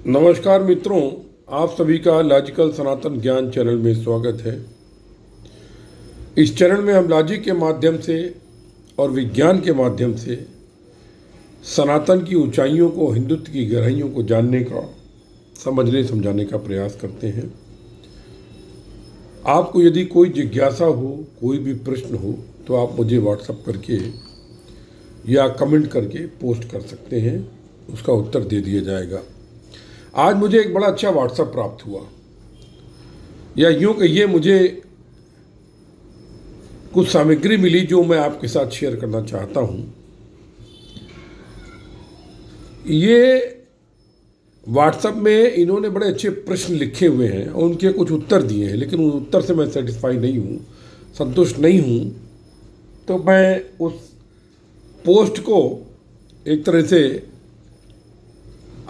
नमस्कार मित्रों, आप सभी का लॉजिकल सनातन ज्ञान चैनल में स्वागत है। इस चैनल में हम लॉजिक के माध्यम से और विज्ञान के माध्यम से सनातन की ऊंचाइयों को, हिंदुत्व की गहराइयों को जानने का, समझने समझाने का प्रयास करते हैं। आपको यदि कोई जिज्ञासा हो, कोई भी प्रश्न हो, तो आप मुझे व्हाट्सएप करके या कमेंट करके पोस्ट कर सकते हैं, उसका उत्तर दे दिया जाएगा। आज मुझे एक बड़ा अच्छा व्हाट्सएप प्राप्त हुआ, या यूँ कहिए मुझे कुछ सामग्री मिली जो मैं आपके साथ शेयर करना चाहता हूँ। ये व्हाट्सएप में इन्होंने बड़े अच्छे प्रश्न लिखे हुए हैं और उनके कुछ उत्तर दिए हैं, लेकिन उन उत्तर से मैं सेटिस्फाई नहीं हूँ, संतुष्ट नहीं हूँ। तो मैं उस पोस्ट को एक तरह से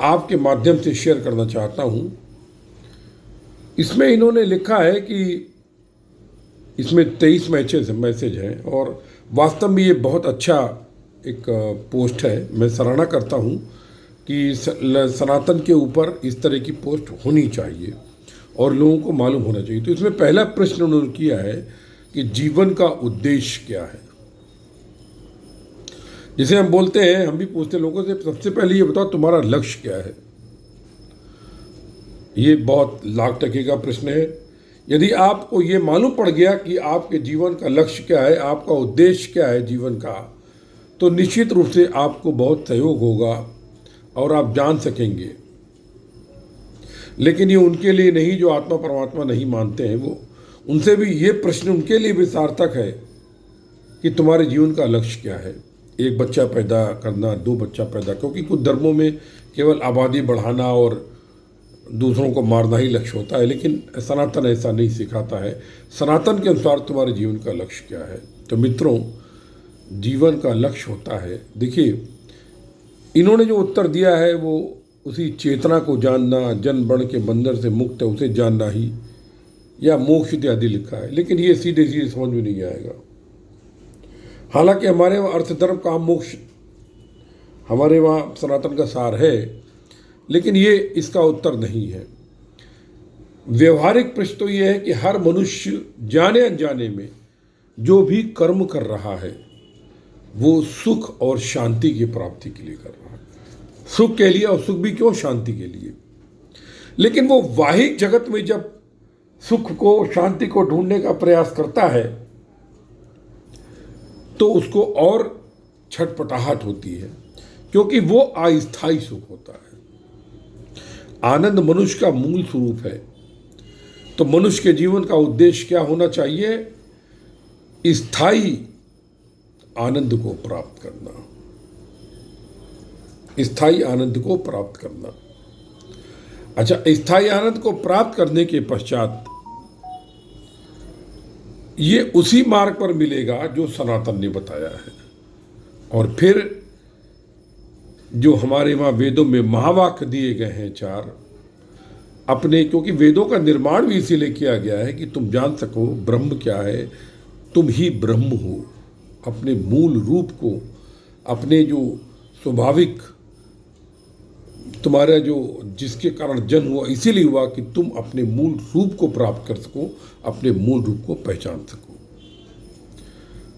आपके माध्यम से शेयर करना चाहता हूँ। इसमें इन्होंने लिखा है कि इसमें 23 मैसेज हैं और वास्तव में ये बहुत अच्छा एक पोस्ट है। मैं सराहना करता हूँ कि सनातन के ऊपर इस तरह की पोस्ट होनी चाहिए और लोगों को मालूम होना चाहिए। तो इसमें पहला प्रश्न उन्होंने किया है कि जीवन का उद्देश्य क्या है। जिसे हम बोलते हैं, हम भी पूछते हैं लोगों से, सबसे पहले ये बताओ तुम्हारा लक्ष्य क्या है। ये बहुत लाख टके का प्रश्न है। यदि आपको ये मालूम पड़ गया कि आपके जीवन का लक्ष्य क्या है, आपका उद्देश्य क्या है जीवन का, तो निश्चित रूप से आपको बहुत सहयोग होगा और आप जान सकेंगे। लेकिन ये उनके लिए नहीं जो आत्मा परमात्मा नहीं मानते हैं, वो उनसे भी ये प्रश्न उनके लिए भी सार्थक है कि तुम्हारे जीवन का लक्ष्य क्या है। एक बच्चा पैदा करना, 2 बच्चा पैदा, क्योंकि कुछ धर्मों में केवल आबादी बढ़ाना और दूसरों को मारना ही लक्ष्य होता है, लेकिन सनातन ऐसा नहीं सिखाता है। सनातन के अनुसार तुम्हारे जीवन का लक्ष्य क्या है। तो मित्रों, जीवन का लक्ष्य होता है, देखिए इन्होंने जो उत्तर दिया है वो उसी चेतना को जानना, जन्म मरण के बंधन से मुक्त है उसे जानना ही, या मोक्ष इत्यादि लिखा है। लेकिन ये सीधे सीधे समझ में नहीं आएगा। हालांकि हमारे वहाँ अर्थ धर्म काम मोक्ष, हमारे वहाँ सनातन का सार है, लेकिन ये इसका उत्तर नहीं है। व्यवहारिक प्रश्न तो ये है कि हर मनुष्य जाने अनजाने में जो भी कर्म कर रहा है वो सुख और शांति की प्राप्ति के लिए कर रहा है। सुख के लिए, और सुख भी क्यों, शांति के लिए। लेकिन वो वाहिक जगत में जब सुख को, शांति को ढूंढने का प्रयास करता है तो उसको और छटपटाहट होती है, क्योंकि वो अस्थायी सुख होता है। आनंद मनुष्य का मूल स्वरूप है। तो मनुष्य के जीवन का उद्देश्य क्या होना चाहिए? स्थायी आनंद को प्राप्त करना, स्थायी आनंद को प्राप्त करना। अच्छा, स्थायी आनंद को प्राप्त करने के पश्चात ये उसी मार्ग पर मिलेगा जो सनातन ने बताया है। और फिर जो हमारे वहाँ वेदों में महावाक्य दिए गए हैं 4 अपने, क्योंकि वेदों का निर्माण भी इसीलिए किया गया है कि तुम जान सको ब्रह्म क्या है, तुम ही ब्रह्म हो। अपने मूल रूप को, अपने जो स्वाभाविक तुम्हारा जो जिसके कारण जन्म हुआ, इसीलिए हुआ कि तुम अपने मूल रूप को प्राप्त कर सको, अपने मूल रूप को पहचान सको।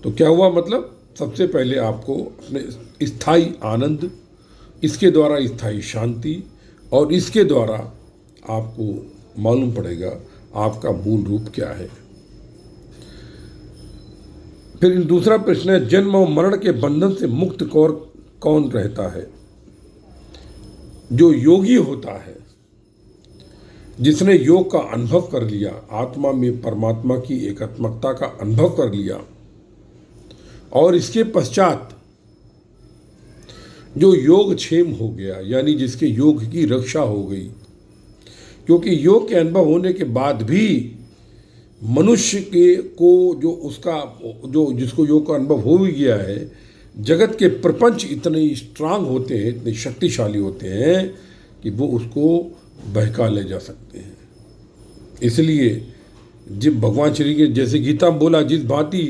तो क्या हुआ, मतलब सबसे पहले आपको अपने स्थायी आनंद, इसके द्वारा स्थायी शांति, और इसके द्वारा आपको मालूम पड़ेगा आपका मूल रूप क्या है। फिर दूसरा प्रश्न है, जन्म और मरण के बंधन से मुक्त कौन रहता है? जो योगी होता है, जिसने योग का अनुभव कर लिया, आत्मा में परमात्मा की एकात्मकता का अनुभव कर लिया, और इसके पश्चात जो योगक्षेम हो गया, यानी जिसके योग की रक्षा हो गई। क्योंकि योग के अनुभव होने के बाद भी मनुष्य के को जो उसका जो जिसको योग का अनुभव हो ही गया है, जगत के प्रपंच इतने स्ट्रांग होते हैं, इतने शक्तिशाली होते हैं कि वो उसको बहका ले जा सकते हैं। इसलिए जब भगवान श्री के जैसे गीता में बोला, जिस भांति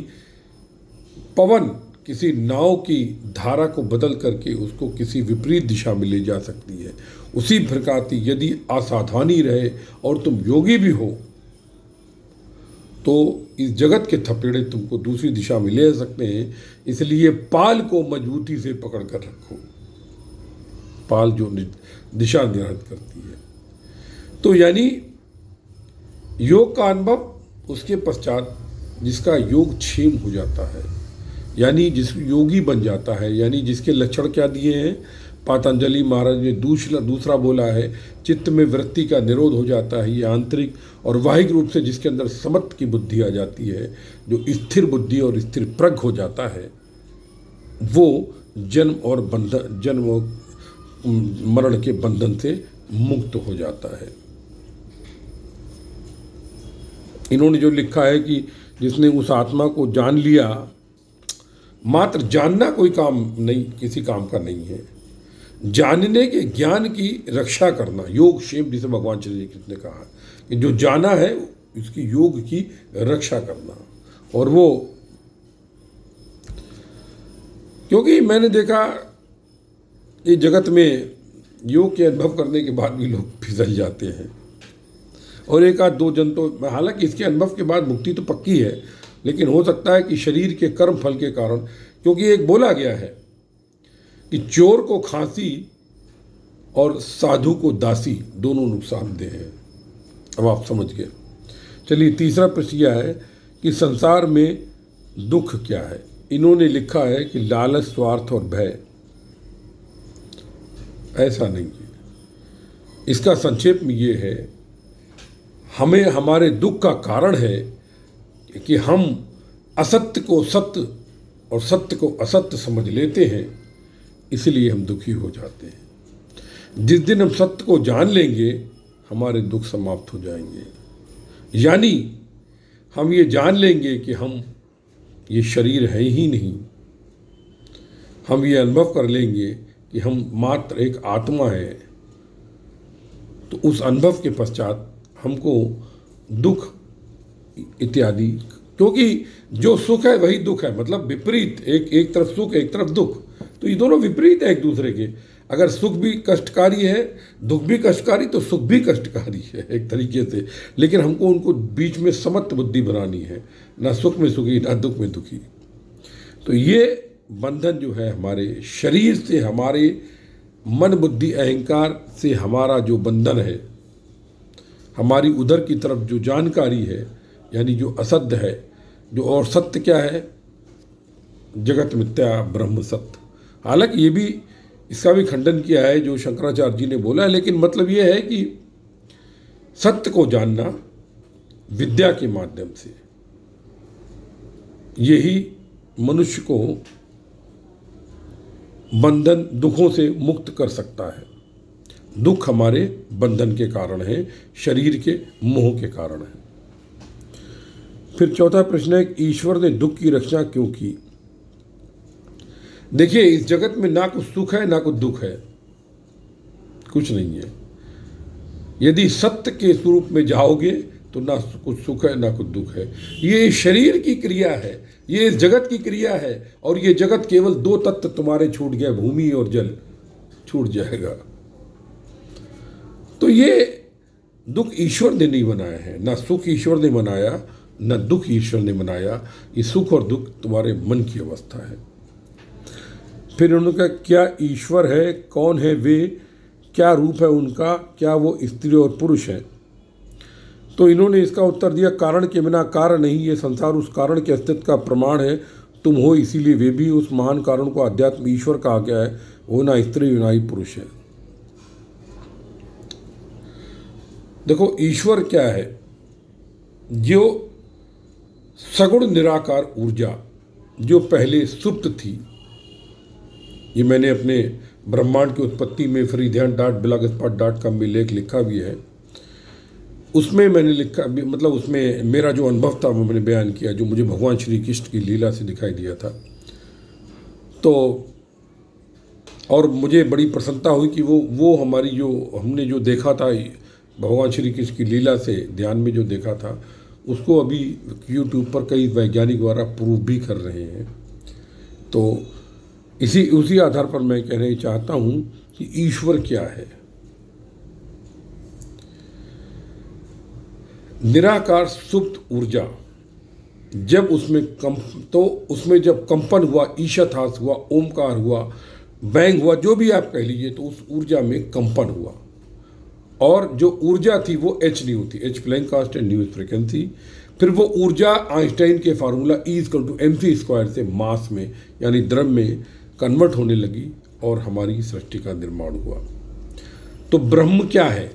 पवन किसी नाव की धारा को बदल करके उसको किसी विपरीत दिशा में ले जा सकती है, उसी प्रकार यदि असावधानी रहे और तुम योगी भी हो तो इस जगत के थपेड़े तुमको दूसरी दिशा में ले सकते हैं। इसलिए पाल को मजबूती से पकड़ कर रखो, पाल जो दिशा निर्धारित करती है। तो यानी योग का अनुभव, उसके पश्चात जिसका योग क्षेम हो जाता है, यानी जिस योगी बन जाता है, यानी जिसके लक्षण क्या दिए हैं पतंजलि महाराज ने दूसरा बोला है, चित्त में वृत्ति का निरोध हो जाता है, ये आंतरिक और बाह्यिक रूप से जिसके अंदर समत्व की बुद्धि आ जाती है, जो स्थिर बुद्धि और स्थिर प्रज्ञ हो जाता है, वो जन्म और मरण के बंधन से मुक्त हो जाता है। इन्होंने जो लिखा है कि जिसने उस आत्मा को जान लिया, मात्र जानना कोई काम नहीं, किसी काम का नहीं है, जानने के ज्ञान की रक्षा करना, योग क्षेम जिसे भगवान श्री कृष्ण ने कहा कि जो जाना है उसकी योग की रक्षा करना। और वो, क्योंकि मैंने देखा ये जगत में योग के अनुभव करने के बाद भी लोग फिसल जाते हैं, और एक आध दो जन तो, हालांकि इसके अनुभव के बाद मुक्ति तो पक्की है, लेकिन हो सकता है कि शरीर के कर्म फल के कारण, क्योंकि एक बोला गया है कि चोर को खांसी और साधु को दासी दोनों नुकसानदेह हैं। अब आप समझ गए। चलिए, तीसरा प्रश्न यह है कि संसार में दुख क्या है। इन्होंने लिखा है कि लालच, स्वार्थ और भय। ऐसा नहीं है। इसका संक्षेप में ये है, हमें हमारे दुख का कारण है कि हम असत्य को सत्य और सत्य को असत्य समझ लेते हैं, इसलिए हम दुखी हो जाते हैं। जिस दिन हम सत्य को जान लेंगे, हमारे दुख समाप्त हो जाएंगे। यानी हम ये जान लेंगे कि हम ये शरीर है ही नहीं। हम ये अनुभव कर लेंगे कि हम मात्र एक आत्मा है। तो उस अनुभव के पश्चात हमको दुख इत्यादि, क्योंकि जो सुख है वही दुख है, मतलब विपरीत, एक तरफ सुख एक तरफ दुख, तो ये दोनों विपरीत है एक दूसरे के। अगर सुख भी कष्टकारी है, दुख भी कष्टकारी, तो सुख भी कष्टकारी है एक तरीके से। लेकिन हमको उनको बीच में समत्व बुद्धि बनानी है, ना सुख में सुखी ना दुख में दुखी। तो ये बंधन जो है हमारे शरीर से, हमारे मन बुद्धि अहंकार से हमारा जो बंधन है, हमारी उधर की तरफ जो जानकारी है, यानी जो असत्य है, जो, और सत्य क्या है, जगत मिथ्या ब्रह्म सत्य। हालांकि ये भी, इसका भी खंडन किया है जो शंकराचार्य जी ने बोला है, लेकिन मतलब ये है कि सत्य को जानना विद्या के माध्यम से, यही मनुष्य को बंधन दुखों से मुक्त कर सकता है। दुख हमारे बंधन के कारण है, शरीर के मोह के कारण है। फिर चौथा प्रश्न है, ईश्वर ने दुख की रक्षा क्यों की। देखिए, इस जगत में ना कुछ सुख है ना कुछ दुख है, कुछ नहीं है। यदि सत्य के स्वरूप में जाओगे तो ना कुछ सुख है ना कुछ दुख है। ये शरीर की क्रिया है, ये इस जगत की क्रिया है, और ये जगत केवल दो तत्व तुम्हारे छूट गए, भूमि और जल, छूट जाएगा। तो ये दुख ईश्वर ने नहीं बनाया है, ना सुख ईश्वर ने बनाया, ना दुख ईश्वर ने बनाया। ये सुख और दुख तुम्हारे मन की अवस्था है। फिर उन्होंने कहा, क्या ईश्वर है, कौन है वे, क्या रूप है उनका, क्या वो स्त्री और पुरुष है। तो इन्होंने इसका उत्तर दिया, कारण के बिना कारण नहीं, ये संसार उस कारण के अस्तित्व का प्रमाण है, तुम हो इसीलिए वे भी। उस महान कारण को अध्यात्म ईश्वर कहा गया है, वो ना स्त्री ना ही पुरुष है। देखो, ईश्वर क्या है, जो सगुण निराकार ऊर्जा जो पहले सुप्त थी। ये मैंने अपने ब्रह्मांड की उत्पत्ति में freeध्यान.blogspot.com में लेख लिखा भी है। उसमें मैंने लिखा, मतलब उसमें मेरा जो अनुभव था वो मैंने बयान किया, जो मुझे भगवान श्री कृष्ण की लीला से दिखाई दिया था। तो और मुझे बड़ी प्रसन्नता हुई कि वो हमारी जो हमने जो देखा था भगवान श्री कृष्ण की लीला से ध्यान में जो देखा था, उसको अभी यूट्यूब पर कई वैज्ञानिक द्वारा प्रूव भी कर रहे हैं। तो उसी आधार पर मैं कहना चाहता हूँ कि ईश्वर क्या है। निराकार सुप्त ऊर्जा जब उसमें जब कंपन हुआ, ईशतहास हुआ, ओमकार हुआ, बैंग हुआ, जो भी आप कह लीजिए, तो उस ऊर्जा में कंपन हुआ। और जो ऊर्जा थी वो एच न्यू थी, h Planck constant, nu frequency. फिर वो ऊर्जा आइंस्टाइन के फार्मूला E=mc² से मास में यानी द्रव्य में कन्वर्ट होने लगी और हमारी सृष्टि का निर्माण हुआ। तो ब्रह्म क्या है?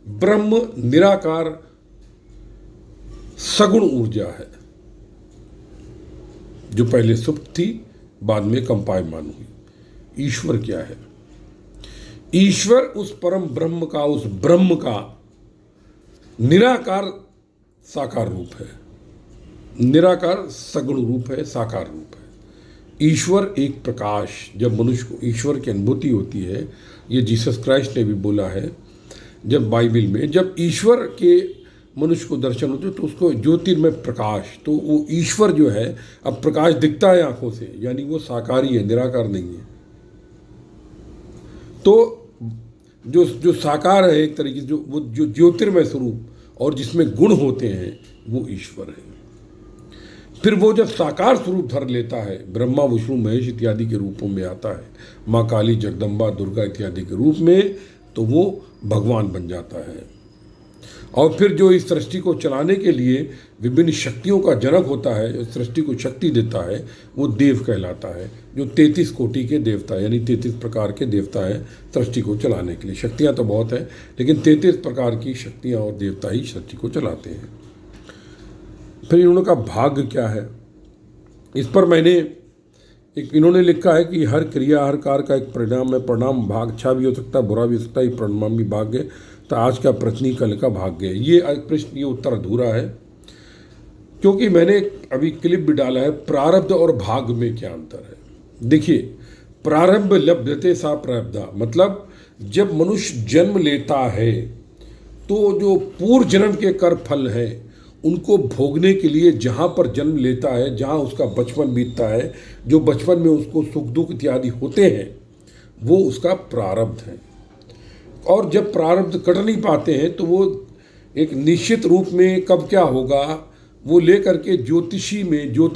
ब्रह्म निराकार सगुण ऊर्जा है जो पहले सुप्त थी, बाद में कंपायमान हुई। ईश्वर क्या है? ईश्वर उस परम ब्रह्म का, उस ब्रह्म का निराकार साकार रूप है, निराकार सगुण रूप है, साकार रूप है। ईश्वर एक प्रकाश, जब मनुष्य को ईश्वर की अनुभूति होती है, ये जीसस क्राइस्ट ने भी बोला है, जब बाइबल में जब ईश्वर के मनुष्य को दर्शन होते तो उसको ज्योतिर्मय प्रकाश, तो वो ईश्वर जो है, अब प्रकाश दिखता है आंखों से, यानी वो साकारी है, निराकार नहीं है। तो जो साकार है एक तरीके से, जो ज्योतिर्मय स्वरूप और जिसमें गुण होते हैं, वो ईश्वर है। फिर वो जब साकार स्वरूप धर लेता है, ब्रह्मा विष्णु महेश इत्यादि के रूपों में आता है, माँ काली जगदम्बा दुर्गा इत्यादि के रूप में, तो वो भगवान बन जाता है। और फिर जो इस सृष्टि को चलाने के लिए विभिन्न शक्तियों का जनक होता है, इस सृष्टि को शक्ति देता है, वो देव कहलाता है, जो 33 कोटि के देवता यानी 33 प्रकार के देवता है सृष्टि को चलाने के लिए। शक्तियाँ तो बहुत हैं, लेकिन 33 प्रकार की शक्तियाँ और देवता ही सृष्टि को चलाते हैं। फिर इन्होंने का भाग्य क्या है, इस पर मैंने इन्होंने लिखा है कि हर क्रिया हर कार्य का एक परिणाम है, परिणाम भाग अच्छा भी हो सकता है, बुरा भी हो सकता है, परिणाम भी भाग्य है। तो आज का प्रश्न कल का भाग्य है। ये प्रश्न, ये उत्तर अधूरा है, क्योंकि मैंने अभी क्लिप भी डाला है, प्रारब्ध और भाग्य में क्या अंतर है। देखिए, प्रारब्ध लभ्यते सा प्रारब्धा, मतलब जब मनुष्य जन्म लेता है तो जो पूर्व जन्म के कर फल हैं उनको भोगने के लिए जहाँ पर जन्म लेता है, जहाँ उसका बचपन बीतता है, जो बचपन में उसको सुख दुख इत्यादि होते हैं, वो उसका प्रारब्ध है। और जब प्रारब्ध कट नहीं पाते हैं तो वो एक निश्चित रूप में कब क्या होगा वो लेकर के ज्योतिष में जो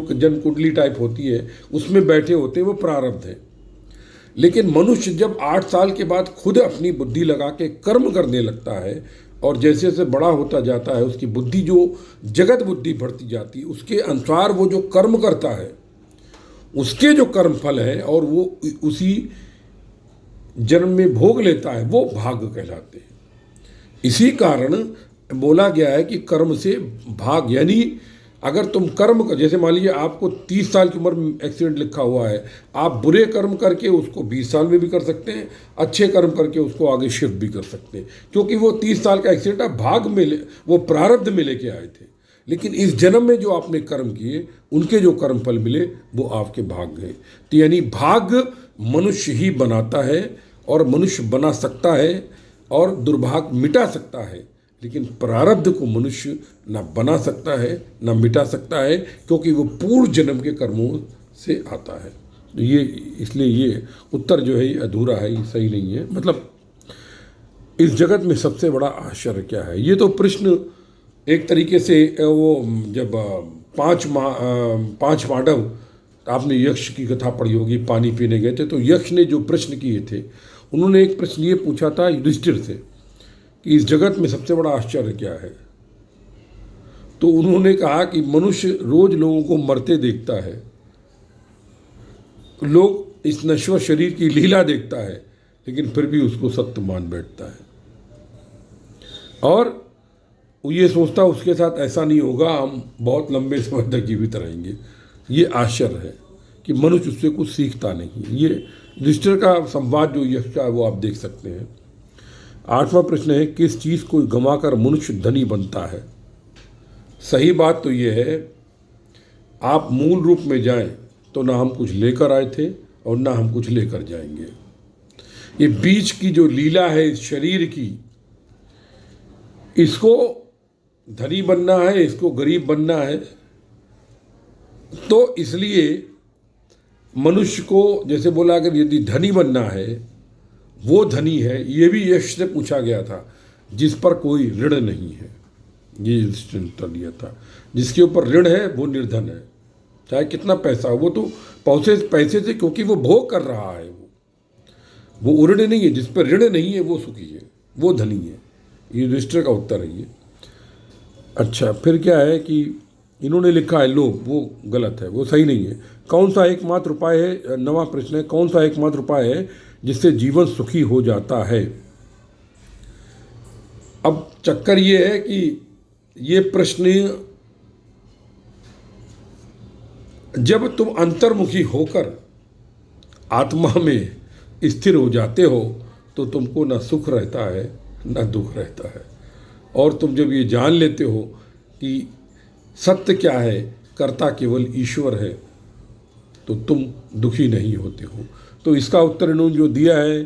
जन्म कुंडली टाइप होती है उसमें बैठे होते हैं, वो प्रारब्ध है। लेकिन मनुष्य जब 8 साल के बाद खुद अपनी बुद्धि लगा के कर्म करने लगता है और जैसे जैसे बड़ा होता जाता है उसकी बुद्धि जो जगत बुद्धि बढ़ती जाती है, उसके अनुसार वो जो कर्म करता है उसके जो कर्म फल है और वो उसी जन्म में भोग लेता है, वो भाग्य कहलाते हैं। इसी कारण बोला गया है कि कर्म से भाग, यानी अगर तुम कर्म कर, जैसे मान लीजिए आपको 30 साल की उम्र में एक्सीडेंट लिखा हुआ है, आप बुरे कर्म करके उसको 20 साल में भी कर सकते हैं, अच्छे कर्म करके उसको आगे शिफ्ट भी कर सकते हैं, क्योंकि वो 30 साल का एक्सीडेंट आप भाग में वो प्रारब्ध में लेके आए थे। लेकिन इस जन्म में जो आपने कर्म किए उनके जो कर्म फल मिले वो आपके भाग गए। तो यानी भाग्य मनुष्य ही बनाता है और मनुष्य बना सकता है और दुर्भाग्य मिटा सकता है, लेकिन प्रारब्ध को मनुष्य ना बना सकता है ना मिटा सकता है, क्योंकि वो पूर्व जन्म के कर्मों से आता है। तो ये इसलिए ये उत्तर जो है अधूरा है, ये सही नहीं है। मतलब इस जगत में सबसे बड़ा आश्चर्य क्या है, ये तो प्रश्न एक तरीके से वो जब 5 पांडव, आपने यक्ष की कथा पढ़ी होगी, पानी पीने गए थे, तो यक्ष ने जो प्रश्न किए थे, उन्होंने एक प्रश्न ये पूछा था युधिष्ठिर से कि इस जगत में सबसे बड़ा आश्चर्य क्या है। तो उन्होंने कहा कि मनुष्य रोज लोगों को मरते देखता है, लोग इस नश्वर शरीर की लीला देखता है, लेकिन फिर भी उसको सत्य मान बैठता है और वो ये सोचता उसके साथ ऐसा नहीं होगा, हम बहुत लंबे समय तक जीवित रहेंगे। ये आश्चर्य है कि मनुष्य उससे कुछ सीखता नहीं। ये युधिष्ठिर का संवाद जो यक्ष का वो आप देख सकते हैं। 8वां प्रश्न है, किस चीज़ को गंवाकर मनुष्य धनी बनता है। सही बात तो ये है, आप मूल रूप में जाएं तो ना हम कुछ लेकर आए थे और ना हम कुछ लेकर जाएंगे। ये बीच की जो लीला है इस शरीर की, इसको धनी बनना है, इसको गरीब बनना है, तो इसलिए मनुष्य को जैसे बोला अगर यदि धनी बनना है, वो धनी है, ये भी यक्ष से पूछा गया था जिस पर कोई ऋण नहीं है, ये युधिष्ठिर ने उत्तर दिया था। जिसके ऊपर ऋण है वो निर्धन है, चाहे कितना पैसा हो, वो तो पहुँचे पैसे से, क्योंकि वो भोग कर रहा है, वो उऋण नहीं है। जिस पर ऋण नहीं है वो सुखी है, वो धनी है। ये युधिष्ठिर का उत्तर है ये। अच्छा, फिर क्या है कि इन्होंने लिखा है लोभ, वो गलत है, वो सही नहीं है। कौन सा एकमात्र उपाय है, नवा प्रश्न है, कौन सा एकमात्र उपाय है जिससे जीवन सुखी हो जाता है? अब चक्कर ये है कि ये प्रश्न जब तुम अंतर्मुखी होकर आत्मा में स्थिर हो जाते हो तो तुमको ना सुख रहता है ना दुख रहता है। और तुम जब ये जान लेते हो कि सत्य क्या है, कर्ता केवल ईश्वर है, तो तुम दुखी नहीं होते हो। तो इसका उत्तर इन्होंने जो दिया है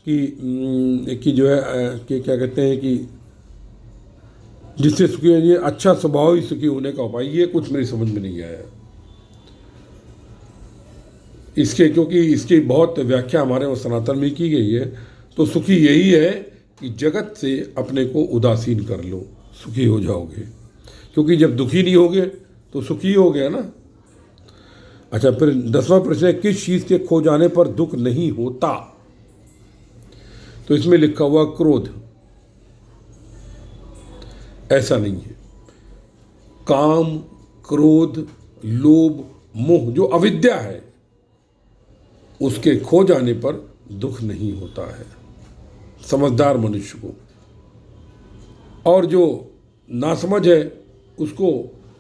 कि जो है कि क्या कहते हैं कि जिससे सुखी है, अच्छा स्वभाव ही सुखी होने का उपाय, ये कुछ मेरी समझ में नहीं आया इसके, क्योंकि इसकी बहुत व्याख्या हमारे वहाँ सनातन में की गई है। तो सुखी यही है कि जगत से अपने को उदासीन कर लो, सुखी हो जाओगे। क्योंकि जब दुखी नहीं होगे तो सुखी हो गया ना। अच्छा, फिर 10वां प्रश्न है, किस चीज़ के खो जाने पर दुख नहीं होता? तो इसमें लिखा हुआ क्रोध। ऐसा नहीं है। काम, क्रोध, लोभ, मोह, जो अविद्या है, उसके खो जाने पर दुख नहीं होता है समझदार मनुष्य को। और जो नासमझ है, उसको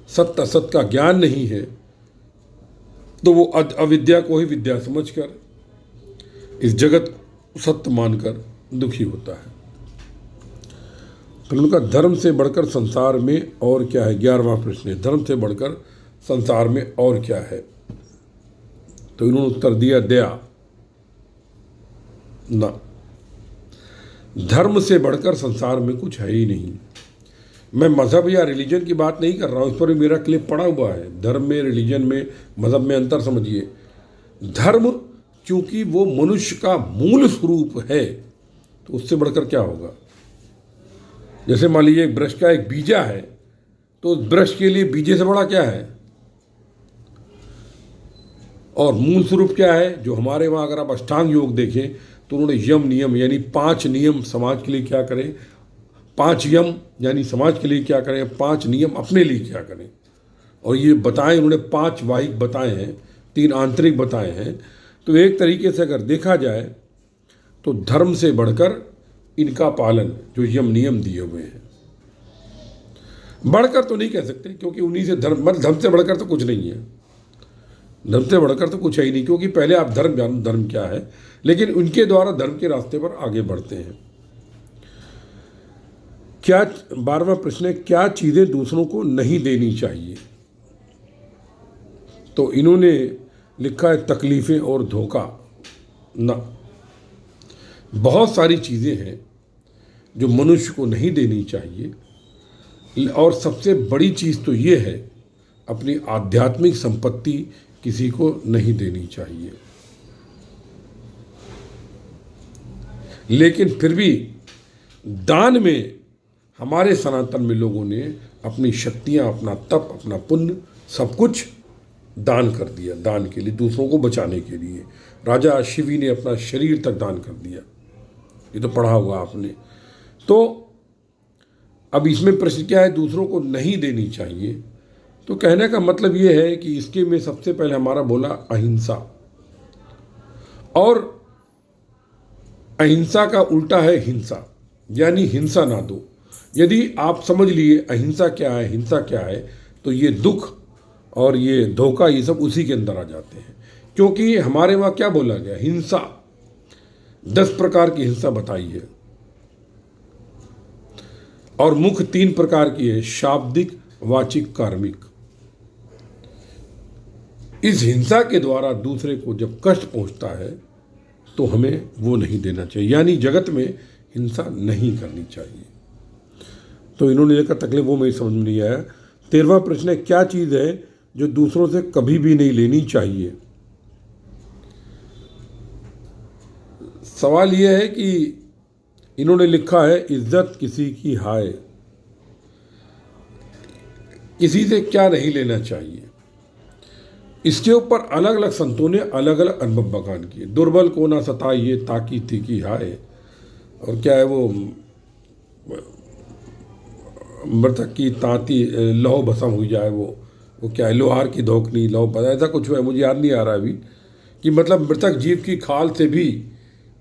सत्य असत का ज्ञान नहीं है, तो वो अविद्या को ही विद्या समझकर इस जगत को सत्य मानकर दुखी होता है। फिर उनका धर्म से बढ़कर संसार में और क्या है? 11वां प्रश्न है, धर्म से बढ़कर संसार में और क्या है? तो इन्होंने उत्तर दिया दया। ना, धर्म से बढ़कर संसार में कुछ है ही नहीं। मैं मज़हब या रिलीजन की बात नहीं कर रहा हूँ, इस पर भी मेरा क्लिप पड़ा हुआ है। धर्म में, रिलीजन में, मज़हब में अंतर समझिए। धर्म क्योंकि वो मनुष्य का मूल स्वरूप है, तो उससे बढ़कर क्या होगा? जैसे मान लीजिए ब्रश का एक बीजा है, तो उस ब्रश के लिए बीजे से बड़ा क्या है? और मूल स्वरूप क्या है? जो हमारे वहाँ अगर आप अष्टांग योग देखें तो उन्होंने यम नियम यानी 5 नियम समाज के लिए क्या करें, 5 यम यानी समाज के लिए क्या करें, 5 नियम अपने लिए क्या करें, और ये बताएं उन्होंने। 5 बाहिक बताए हैं, 3 आंतरिक बताए हैं। तो एक तरीके से अगर देखा जाए तो धर्म से बढ़कर इनका पालन, जो यम नियम दिए हुए हैं, बढ़कर तो नहीं कह सकते, क्योंकि उन्हीं से धर्म से बढ़कर तो कुछ नहीं है। धर्म से बढ़कर तो कुछ है ही नहीं, क्योंकि पहले आप धर्म जानो, धर्म क्या है, लेकिन उनके द्वारा धर्म के रास्ते पर आगे बढ़ते हैं। क्या 12वां प्रश्न है, क्या चीज़ें दूसरों को नहीं देनी चाहिए? तो इन्होंने लिखा है तकलीफ़ें और धोखा। ना, बहुत सारी चीज़ें हैं जो मनुष्य को नहीं देनी चाहिए, और सबसे बड़ी चीज़ तो ये है, अपनी आध्यात्मिक संपत्ति किसी को नहीं देनी चाहिए। लेकिन फिर भी दान में हमारे सनातन में लोगों ने अपनी शक्तियाँ, अपना तप, अपना पुण्य, सब कुछ दान कर दिया, दान के लिए, दूसरों को बचाने के लिए। राजा शिवी ने अपना शरीर तक दान कर दिया, ये तो पढ़ा हुआ आपने। तो अब इसमें प्रश्न क्या है, दूसरों को नहीं देनी चाहिए? तो कहने का मतलब ये है कि इसके में सबसे पहले हमारा बोला अहिंसा, और अहिंसा का उल्टा है हिंसा, यानी हिंसा ना दो। यदि आप समझ लिए अहिंसा क्या है, हिंसा क्या है, तो ये दुख और ये धोखा, ये सब उसी के अंदर आ जाते हैं। क्योंकि हमारे वहाँ क्या बोला गया, हिंसा, 10 प्रकार की हिंसा बताई है, और मुख्य 3 प्रकार की है, शाब्दिक, वाचिक, कार्मिक। इस हिंसा के द्वारा दूसरे को जब कष्ट पहुंचता है तो हमें वो नहीं देना चाहिए, यानी जगत में हिंसा नहीं करनी चाहिए। तो इन्होंने देखा तकलीफ, वो मेरी समझ में नहीं आया। 13वां प्रश्न है, क्या चीज़ है जो दूसरों से कभी भी नहीं लेनी चाहिए? सवाल यह है कि इन्होंने लिखा है इज्जत किसी की हाय। किसी से क्या नहीं लेना चाहिए, इसके ऊपर अलग अलग संतों ने अलग अलग अनुभव बखान किए। दुर्बल को ना सताइए ताकि तीखी हाय, और क्या है वो मृतक की तांती लौह भस्म हो जाए, वो क्या है, लोहार की धोखनी लौह भस्म, ऐसा कुछ है, मुझे याद नहीं आ रहा अभी, कि मतलब मृतक जीव की खाल से भी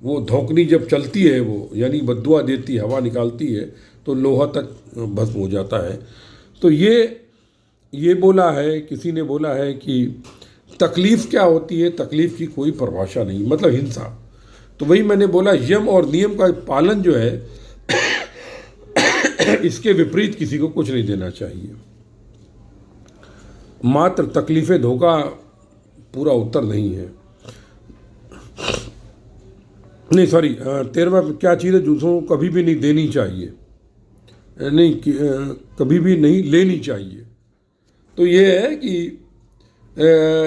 वो धोखनी जब चलती है, वो यानी बद्दुआ देती हवा निकालती है तो लोहा तक भस्म हो जाता है। तो ये बोला है, किसी ने बोला है कि तकलीफ़ क्या होती है, तकलीफ़ की कोई परिभाषा नहीं, मतलब हिंसा। तो वही मैंने बोला, यम और नियम का पालन जो है इसके विपरीत किसी को कुछ नहीं देना चाहिए। मात्र तकलीफ़ें धोखा पूरा उत्तर नहीं है। नहीं सॉरी, 13वां क्या चीज़ है दूसरों को कभी भी नहीं देनी चाहिए, नहीं कभी भी नहीं लेनी चाहिए। तो ये है कि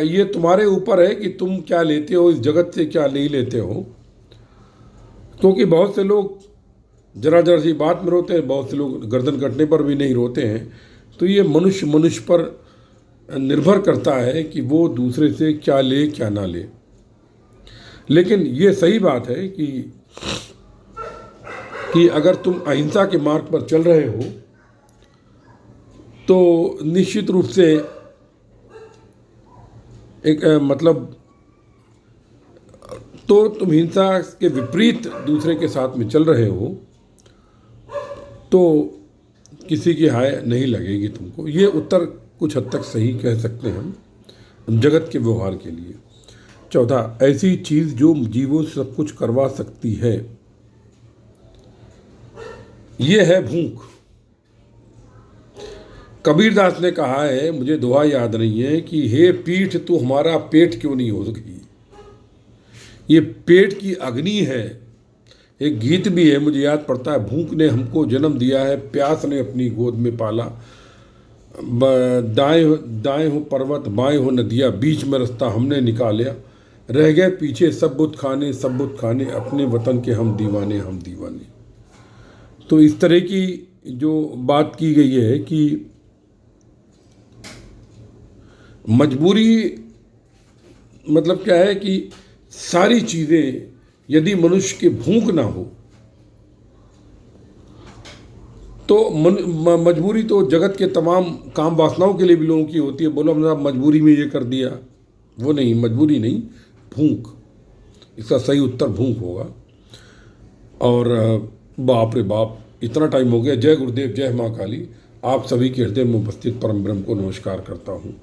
ये तुम्हारे ऊपर है कि तुम क्या लेते हो, इस जगत से क्या नहीं लेते हो। क्योंकि बहुत से लोग जरा जरा सी बात में रोते हैं, बहुत से लोग गर्दन कटने पर भी नहीं रोते हैं। तो ये मनुष्य पर निर्भर करता है कि वो दूसरे से क्या ले क्या ना ले। लेकिन ये सही बात है कि अगर तुम अहिंसा के मार्ग पर चल रहे हो तो निश्चित रूप से एक मतलब तो तुम हिंसा के विपरीत दूसरे के साथ में चल रहे हो तो किसी की हाय नहीं लगेगी तुमको। ये उत्तर कुछ हद तक सही कह सकते हैं हम जगत के व्यवहार के लिए। चौथा, ऐसी चीज़ जो जीवों से सब कुछ करवा सकती है, ये है भूख। कबीरदास ने कहा है, मुझे दोहा याद नहीं है, कि हे पीठ तू हमारा पेट क्यों नहीं हो सकी। ये पेट की अग्नि है। एक गीत भी है, मुझे याद पड़ता है, भूख ने हमको जन्म दिया है, प्यास ने अपनी गोद में पाला, दाएं हो पर्वत बाएं हो नदियाँ, बीच में रास्ता हमने निकाला, रह गए पीछे सब बुत खाने, अपने वतन के हम दीवाने। तो इस तरह की जो बात की गई है कि मजबूरी मतलब क्या है कि सारी चीज़ें, यदि मनुष्य की भूख ना हो तो मजबूरी तो जगत के तमाम काम वासनाओं के लिए भी लोगों की होती है। बोलो हमने मजबूरी में ये कर दिया, वो नहीं, मजबूरी नहीं, भूख। इसका सही उत्तर भूख होगा। और बाप रे बाप, इतना टाइम हो गया। जय गुरुदेव, जय माँ काली। आप सभी के हृदय में उपस्थित परम ब्रह्म को नमस्कार करता हूँ।